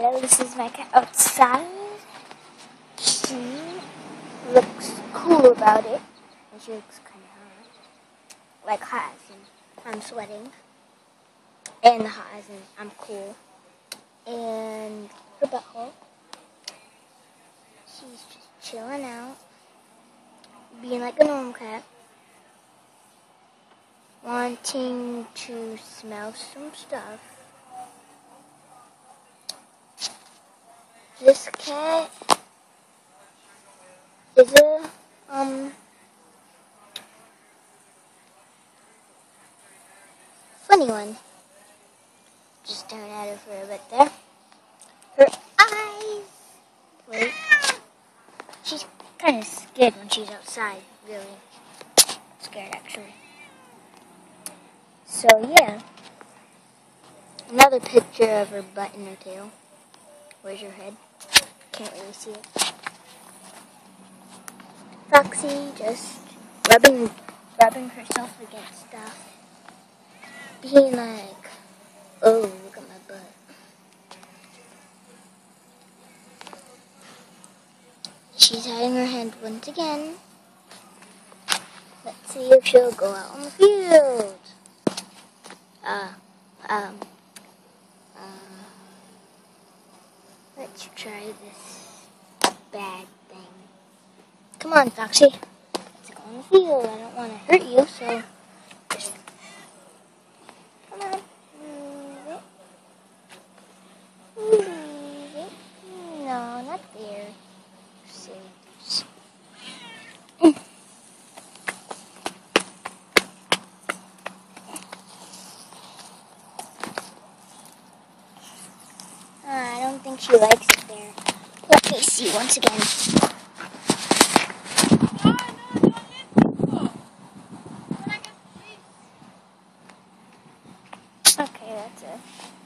Hello, this is my cat outside. She looks cool about it. And she looks kind of hot. Like hot as in I'm sweating. And hot as in I'm cool. And her butthole. She's just chilling out. Being like a normal cat. Wanting to smell some stuff. This cat is a funny one. Just staring at her for a bit there. Her eyes. Wait. She's kind of scared when she's outside. Really scared, actually. So yeah. Another picture of her butt and her tail. Where's her head? Can't really see it. Foxy just rubbing herself against stuff. Being like, oh, look at my butt. She's hiding her hand once again. Let's see if she'll go out on the field. Let's try this bad thing. Come on, Foxy. Let's go on the field. I don't want to hurt you, so just come on. Move it. Move it. No, not there. Serious. I don't think she likes it there. Let me see once again. Okay, that's a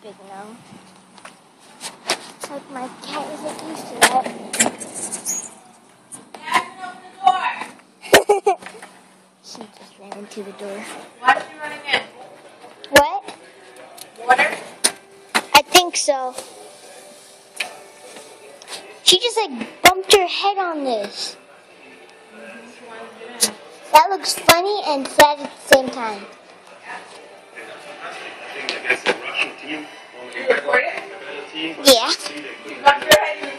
big no. It's like my cat isn't used to that. Open the door! She just ran into the door. Why is she running in? What? Water? I think so. She just like bumped her head on this. That looks funny and sad at the same time. You recording? Yeah. You bumped your head.